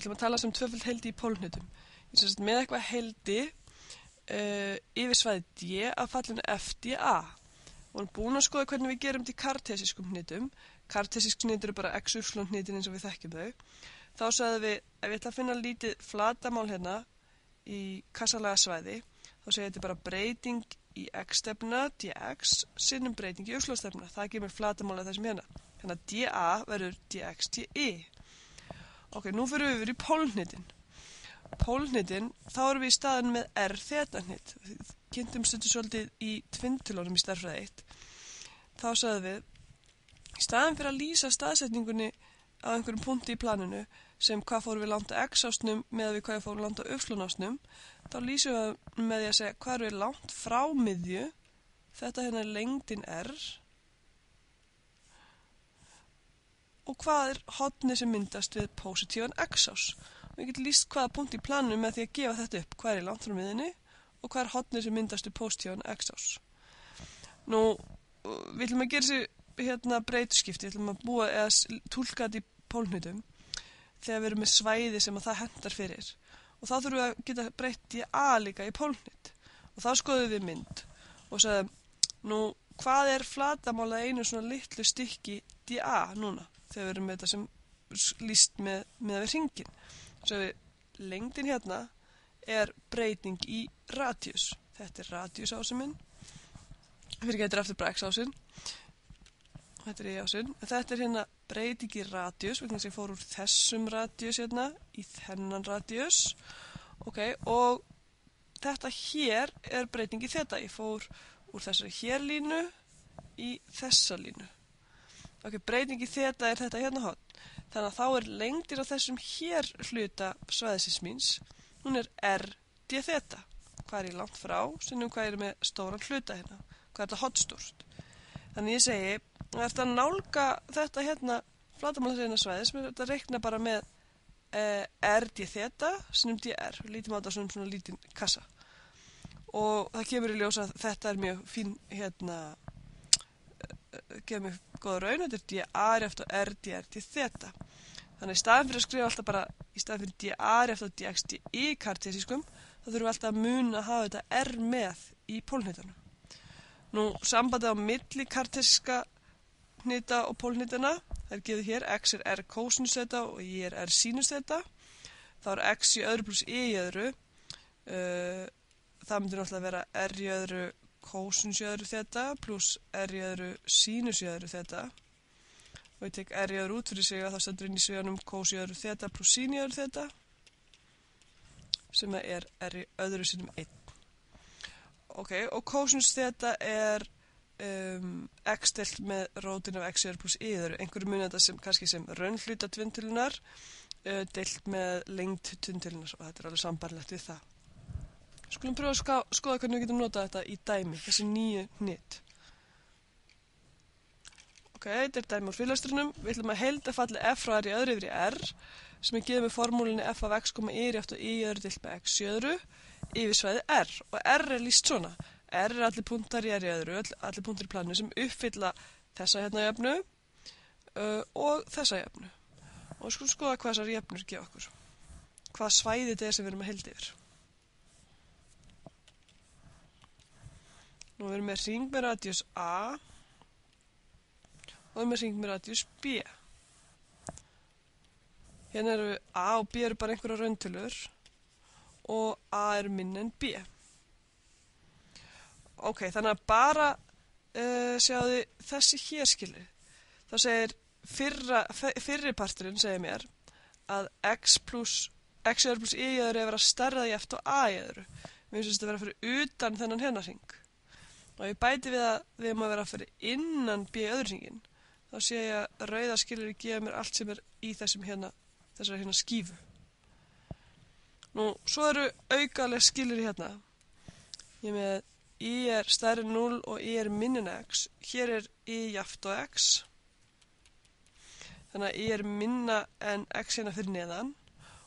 Við ætlum að tala sem tvöföld heildi í pólhnutum. Ég sem sagt með eitthvað heildi yfir svæði D að fallinu FDA. Og erum búin að skoða hvernig við gerum þetta í kartesískum hnitum. Kartesísk hnit eru bara x-y hnitin eins og við þekkjum þau. Þá sagðum við, ef ég ætla að finna lítið flatamál hérna í kassalega svæði, þá segir þetta bara breyting í x-stefna, dx, sinnum breyting í y-stefna. Það gefur flatamál af þessum hérna. Þannig að dA verður dx dy. Ok, nú fyrir við yfir í pólhnitin. Pólhnitin, þá erum við í staðin með r-þeta-hnit. Við kynntum stundu svolítið í tvintilónum í stærðfræði 1. Þá sagðum við, í staðin fyrir að lýsa staðsetningunni á einhverjum punkti í planinu sem hvað fórum við langt á x-ásnum með við hvað fórum langt á y-ásnum, þá lýsum við með því að segja hvað er langt frá miðju, þetta hérna er lengdin r, og hvað er hornið sem myndast við pósitívan x-ás. Við getum lýst hvaða punkt í planinu með því að gefa þetta upp, hvað er langt frá miðjunni og hvað er hornið sem myndast við pósitívan x-ás. Nú, við ætlum að gera þessi breytuskipti, við ætlum að búa eða túlka þetta í pólhnutum þegar við erum með svæði sem að það hentar fyrir. Og þá þurfum við að geta breytt í A líka í pólhnut. Og þá skoðum við mynd og sagðum, nú, hvað er flatamálað einu svona litlu stykki dA núna, þegar við erum með þetta sem lýst með við hringinn. Svo við, lengdin hérna er breyting í radíus. Þetta er radíusásinn. Fyrir getur eftir bara x-ásinn. Þetta er y-ásinn. Þetta er hérna breyting í radíus, vegna sem ég fór úr þessum radíus hérna í þennan radíus. Ok, og þetta hér er breyting í þeta. Ég fór úr þessari hér línu í þessa línu. Ok, breyting í þeta er þetta hérna horn. Þannig að þá er lengdin á þessum hér hluta svæðisins míns, hún er r d þeta. Hvað er ég langt frá, sinnum hvað er ég með stóran hluta hérna, hvað er þetta hornstórt. Þannig ég segi, eftir að nálga þetta hérna flatamálasveina svæðis, við þetta reikna bara með r d þeta sinnum dr, við lítum á þetta svona lítinn kassa. Og það kemur í ljós að þetta er mjög fín gefur mig góða raun, þetta er dr eftir r dr d þeta. Þannig í staðin fyrir að skrifa alltaf bara í staðin fyrir dr eftir dx dy í kartesískum, þá þurfum við alltaf að muna að hafa þetta r með í pólhnitunum. Nú, sambandið á milli kartesíska hnita og pólhnitana, það er gefið hér, x er r kósinus þeta og y er r sínus þeta. Þá er x í öðru pluss y í öðru, það myndir náttúrulega vera r í öðru kósinus í öðru þeta pluss r í öðru sínus í öðru þeta. Og ég tek r í öðru út fyrir sig að það stendur inn í sviganum kós í öðru þeta pluss sín í öðru þeta, sem er r í öðru sinnum 1. Ok, og kósinus þeta er x deilt með rótin af x í öðru pluss y í öðru. Einhverju muni þetta kannski sem raunhluta tvinntölunnar deilt með lengd tvinntölunnar og þetta er alveg sambarlegt við það. Skulum pröfa að skoða hvernig við getum notað þetta í dæmi, þessi nýju hnit. Ok, þetta er dæmi úr fyrirlestrinum. Við ætlum að heildafalli f frá r í öðru yfir í r, sem er gefið með formúlinni f af x, y er eftir y öðru deilt með x í öðru, yfir svæði r. Og r er lýst svona. R er allir punktar í r í öðru, allir punktar í planinu sem uppfylla þessa hérna jöfnu og þessa jöfnu. Og við skulum skoða hvað þessar jöfnur gefa okkur. Hvað svæði þetta er sem við erum að heilda yfir. Nú erum við með hring með radíus A og við erum með hring með radíus B. Hérna eru A og B eru bara einhverja rauntölur og A er minna en B. Ok, þannig að bara sjáðu þessi hér skilur. Það segir fyrri parturinn segir mér að x í öðru pluss y í öðru er að vera stærra í eftir og A í öðru. Mér finnst þetta að vera fyrir utan þennan hérna hring. Og ég bæti við að við erum að vera fyrir innan B í öðru hringinn. Þá sé ég að rauða skilur gefa mér allt sem er í þessari hérna skífu. Nú, svo eru aukalega skilur hérna. Ég með y er stærri en 0 og y er minni en x. Hér er y jafnt á x. Þannig að y er minna en x hérna fyrir neðan.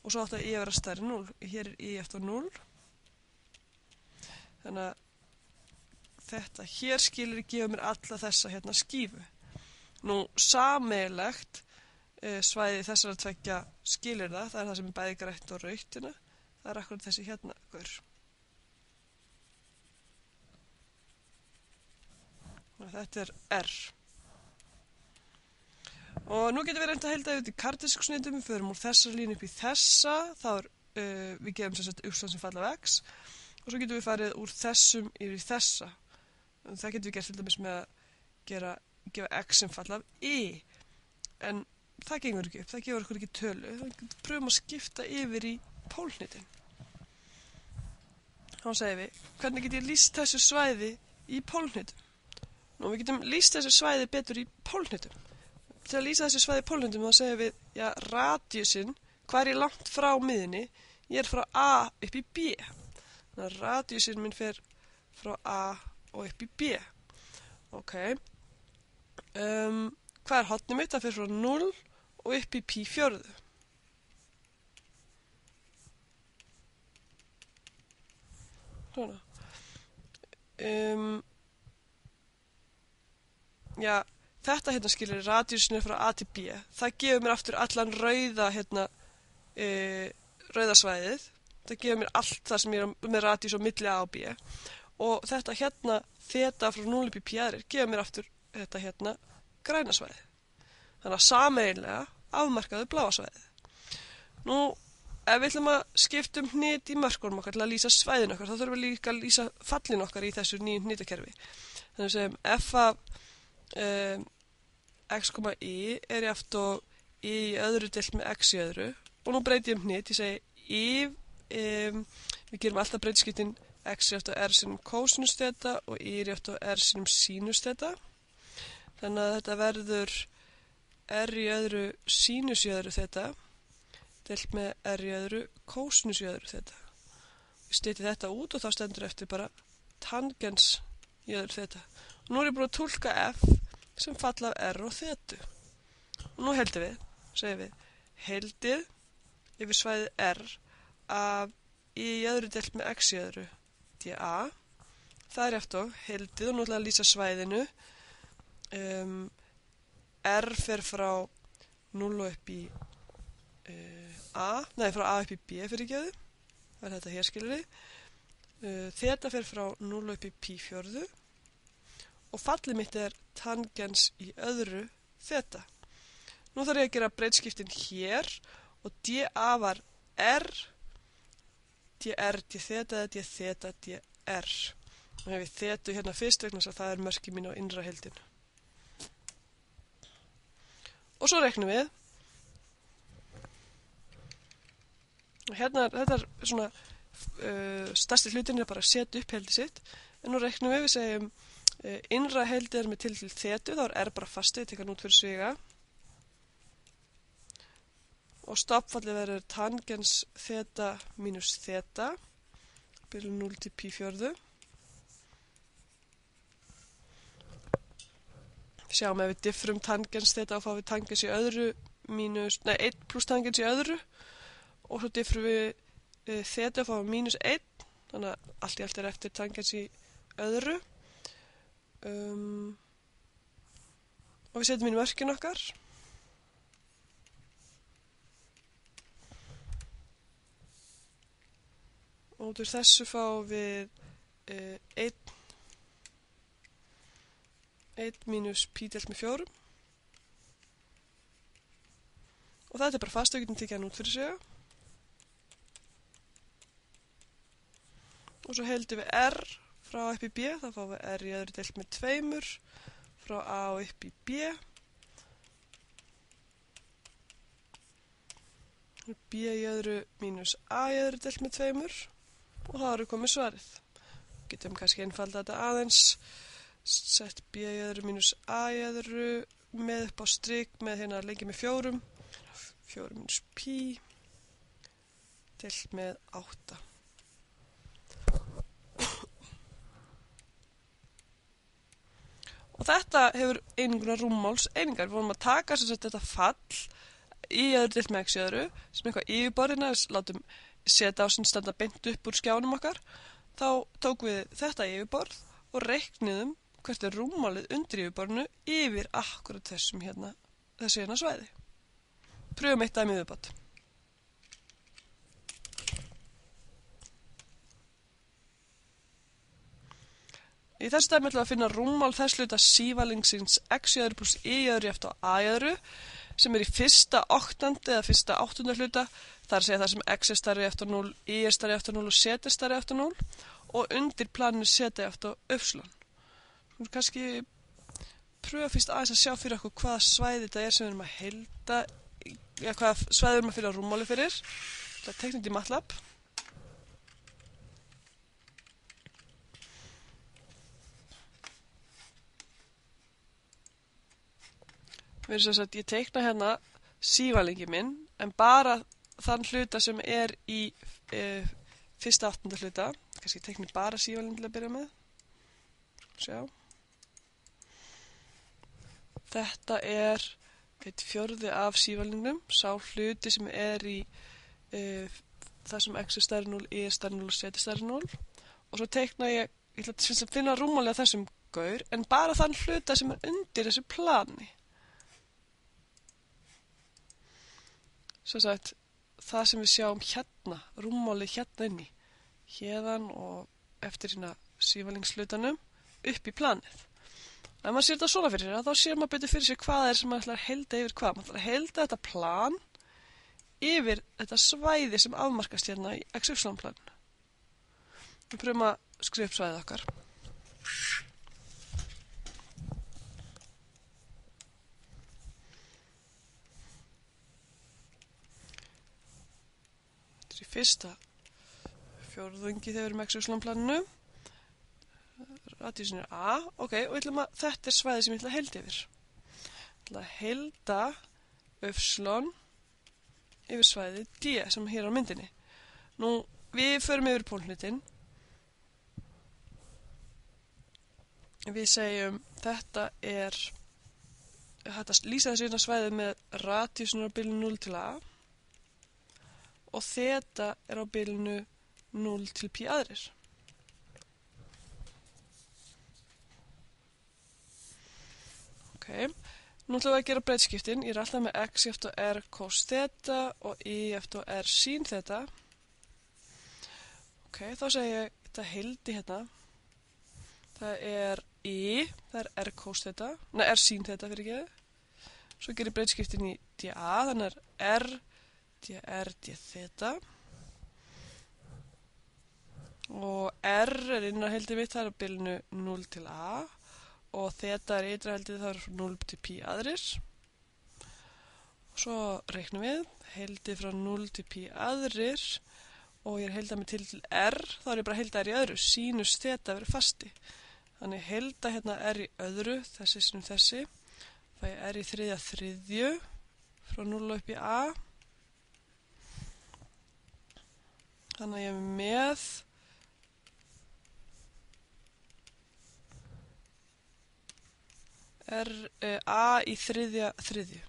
Og svo átt að y að vera stærri en 0. Hér er y jafnt á 0. Þannig að þetta hér skilur gefa mér alla þessa hérna skífu. Nú, sameiginlegt svæði þessara tveggja skilyrða, það er það sem er bæði grænt og rautt hérna, það er akkurat þessi hérna gaur. Þetta er R. Og nú getum við reynt að heilda út í kartesískusniðum, við förum úr þessar línu upp í þessa, þá er, við gefum sem sagt úrslit sem falla af x, og svo getum við farið úr þessum yfir í þessa. Það getum við gert til dæmis með að gefa x sem falla af y, en það gengur ekki upp, það gefur okkur ekki tölu, þá pröfum að skipta yfir í pólhnitin. Þá segir við, hvernig get ég lýst þessu svæði í pólhnitum? Nú, við getum lýst þessu svæði betur í pólhnitum. Til að lýsa þessu svæði í pólhnitum þá segir við, já, radíusinn, hvað er ég langt frá miðinni? Ég er frá A upp í B. Þannig að radíusinn minn fer frá A og upp í B. Ok. Hvað er hornið mitt? Það fer frá 0 og upp í pi fjórðu. Svona. Já, þetta hérna skilir radíusinn frá A til B. Það gefur mér aftur allan rauða hérna, rauða svæðið. Það gefur mér allt það sem ég er með radíus á milli A og B. Og þetta hérna þeta frá 0 upp í pi aðrir gefur mér aftur þetta hérna græna svæðið. Þannig að sameiginlega afmarkaðu bláa svæðið. Nú, ef við ætlum að skipta hnit í mörkunum okkar til að lýsa svæðin okkar, þá þurfum við líka að lýsa fallin okkar í þessu nýju hnitakerfi. Þannig að við segjum f af x, y er jafnt og y í öðru deilt með x í öðru. Og nú breyti ég hnit, ég segi y, við gerum alltaf breytiskiptin x er jafnt og r sinum kosinus þeta og y er jafnt og r sinum sinus þeta. Þannig að þetta verður r í öðru sinus í öðru þeta deilt með r í öðru kosinus í öðru þeta. Við styttum þetta út og þá stendur eftir bara tangens í öðru þeta. Og nú er ég búin að túlka f sem falla af r og þetu. Og nú heldum við, segjum við, heldið yfir svæðið r af y í öðru deilt með x í öðru dA. Það er eftir og heldið og nú ætla að lýsa svæðinu. R fer frá 0 upp í frá A upp í B fyrir gjöðu. Það er þetta hér skilur við. Þeta fer frá 0 upp í pi fjórðu. Og fallið mitt er tangens í öðru þeta. Nú þarf ég að gera breytskiptin hér og dA var r, dr, dθ, dθ, dr. Nú hef ég þetu hérna fyrst vegna þess að það er mörki mín á innra heildinu. Og svo reiknum við. Hérna, þetta er svona stærsti hlutin er bara að setja upp heildi sitt. En nú reiknum við segjum innra heildi er með til þetu, þá er r bara fastið, ég tek hann út fyrir sviga. Og stofnfallið verður tangens þeta mínus þeta, byrju 0 til pi fjórðu. Sjáum ef við diffrum tangens þeta og fáum við tangens í öðru mínus, 1 pluss tangens í öðru og svo diffrum við þeta og fáum mínus 1, þannig að allt í allt er eftir tangens í öðru. Og við setjum inn mörkin okkar. Og út úr þessu fáum við 1 mínus pi deilt með 4. Og þetta er bara fast, við getum tekið hann út fyrir sig. Og svo heldum við r frá A upp í B, þá fáum við r í öðru deilt með 2 frá A og upp í B. B í öðru mínus A í öðru deilt með 2 og þá erum við komið svarið. Getum kannski einfalda þetta aðeins. Sett b í öðru mínus a í öðru með upp á strik með hérna lengi með 4. 4 mínus pi deilt með 8. Og þetta hefur eininguna rúmmáls einingar. Við vorum að taka þetta fall í öðru deilt með x í öðru sem eitthvað yfirborðina, látum setja á sem standa beint upp úr skjánum okkar. Þá tókum við þetta yfirborð og reikniðum hvert er rúmmálið undir yfirborðinu yfir akkurat þessu hérna svæði. Pröfum eitt dæmi viðbót. Í þessu dæmi ætlum við að finna rúmmál þess hluta sívalningsins x-jöðru pluss y-jöðru jafnt á a-jöðru sem í fyrsta oktandi eða fyrsta áttunda hluta, það er að segja það sem x er stærri eftir 0, y er stærri eftir 0 og z er stærri eftir 0 og undir planinu z eftir y. Við kannski pröfa fyrst aðeins að sjá fyrir okkur hvaða svæði þetta er sem við erum að heilda, hvaða svæði við erum að finna rúmmáli fyrir. Það er teiknandi í MATLAB. Ég teikna hérna sívalingi minn, en bara þann hluta sem er í fyrsta áttunda hluta. Kannski teikni bara sívalingin til að byrja með. Sjá. Þetta er 1/4 af sívalingnum, sá hluti sem er í það sem x er stærri 0, y er stærri 0 og z er stærri 0. Og svo teikna ég ætla að finna rúmmáli af þessum gaur, en bara þann hluta sem er undir þessu plani. Svo sagt, það sem við sjáum hérna, rúmmáli hérna inni, hérðan og eftir hérna sívalingshlutanum upp í planið. Ef maður sér þetta svona fyrir sér, þá sér maður betur fyrir sér hvað það er sem maður ætlar að heilda yfir hvað. Maður ætlar að heilda þetta plan yfir þetta svæði sem afmarkast hérna í XY-planinu. Við pröfum að skrifa upp svæðið okkar. Í fyrsta fjórðungi þegar við erum XY-planinu. Radíusin er A. Ok, og þetta er svæði sem ég ætla að heilda yfir. Ég ætla að heilda y yfir svæði D sem er hér á myndinni. Nú, við förum yfir pólhlutin. Við segjum þetta lýsa þessu svæði með radíusin á bilinu 0 til A. Og þeta er á bilinu 0 til pi aðrir. Ok, nú ætlum við að gera breytskiptin. Ég er alltaf með x eftir r cos þeta og y eftir r sin þeta. Ok, þá segi ég þetta heildi hérna. Það er y, það er r cos þeta, r sin þeta fyrir ekki. Svo gerir ég breytskiptin í dA, þannig er r dr dθ og r er innraheildið mitt, það er á bilinu 0 til a og þeta er ytraheildið, það er frá 0 til pi aðrir. Og svo reiknum við heildið frá 0 til pi aðrir og ég er heildað með til r, þá er ég bara heildað r í öðru, sínus þeta verið fasti. Þannig heilda hérna r í öðru, þessi sem þessi, það er r í þriðju frá 0 upp í a. Þannig að ég er með a í þriðju.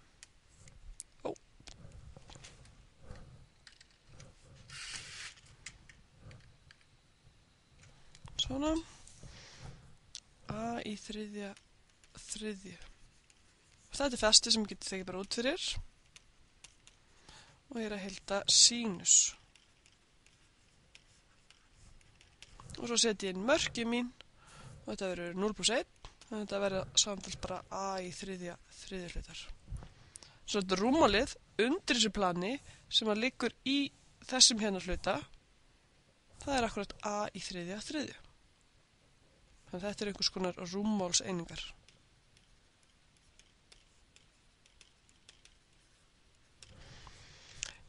Ó. Svona. A í þriðju. Þetta er festi sem ég geti tekið bara út fyrir. Og ég er að heilda sínus. Og svo setjum ég inn mörki mín og þetta verður 0 + 1. Þannig að þetta verður samtals bara a í þriðju hlutar. Svo þetta rúmmálið undir þessu plani sem að liggur í þessum hérna hluta, það er akkurat a í þriðju. Þannig að þetta er einhvers konar rúmmálseiningar.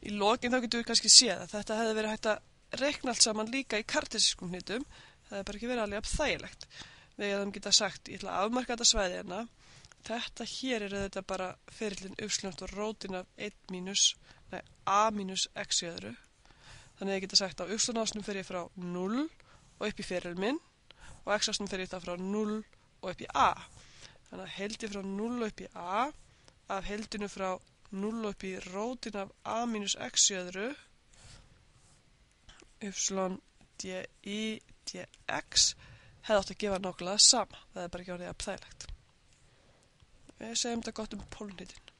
Í lokin þá getum við kannski séð að þetta hefði verið hægt að reikna allt saman líka í kartesískum hnitum. Það hefði bara ekki verið alveg jafn þægilegt. Þegar þeim geta sagt, ég ætla að afmarka þetta svæði hérna. Þetta hér er þetta bara ferillin uppslönt og rótin af a mínus x í öðru. Þannig að ég geta sagt á uppslunásnum fer ég frá 0 og upp í feril minn og x-ásnum fer ég þá frá 0 og upp í a. Þannig að heildi frá 0 og upp í a af heildinu frá 0 upp í rótin af a mínus x í öðru y dx hefði átt að gefa nákvæmlega sama. Það er bara ekki orðið jafn þægilegt. Við segjum þetta gott pólhnitin.